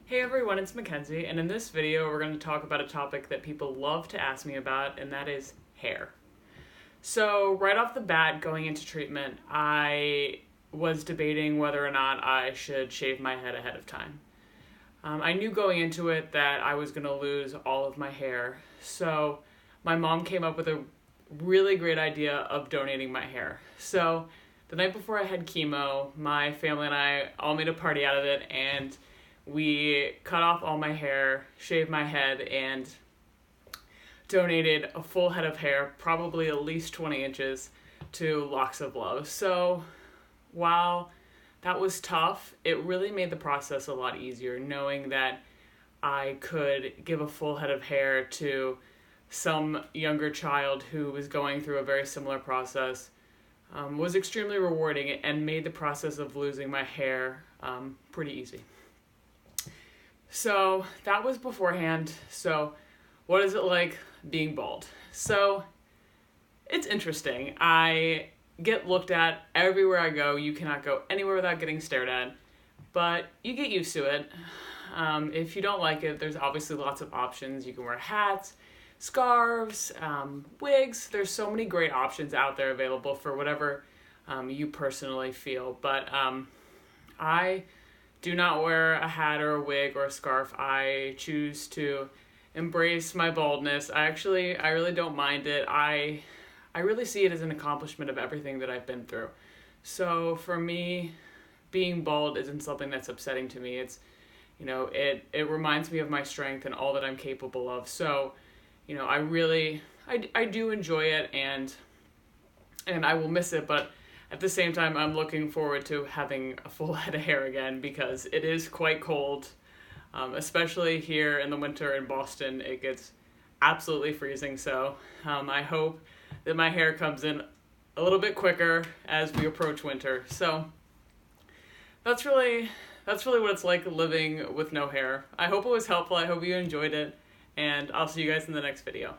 Hey everyone, it's Mackenzie, and in this video we're going to talk about a topic that people love to ask me about, and that is hair. So right off the bat, going into treatment, I was debating whether or not I should shave my head ahead of time. I knew going into it that I was going to lose all of my hair, so my mom came up with a really great idea of donating my hair. So the night before I had chemo, my family and I all made a party out of it, and we cut off all my hair, shaved my head, and donated a full head of hair, probably at least 20 inches, to Locks of Love. So while that was tough, it really made the process a lot easier, knowing that I could give a full head of hair to some younger child who was going through a very similar process. Was extremely rewarding and made the process of losing my hair pretty easy. So that was beforehand. So what is it like being bald? So it's interesting. I get looked at everywhere I go. You cannot go anywhere without getting stared at, but you get used to it. If you don't like it, there's obviously lots of options. You can wear hats, scarves, wigs. There's so many great options out there available for whatever you personally feel. But I do not wear a hat or a wig or a scarf. I choose to embrace my baldness. I really don't mind it. I really see it as an accomplishment of everything that I've been through. So for me, being bald isn't something that's upsetting to me. It's, it reminds me of my strength and all that I'm capable of. So, I do enjoy it, and I will miss it, but at the same time, I'm looking forward to having a full head of hair again because it is quite cold, especially here in the winter in Boston. It gets absolutely freezing, so I hope that my hair comes in a little bit quicker as we approach winter. So that's really what it's like living with no hair. I hope it was helpful. I hope you enjoyed it, and I'll see you guys in the next video.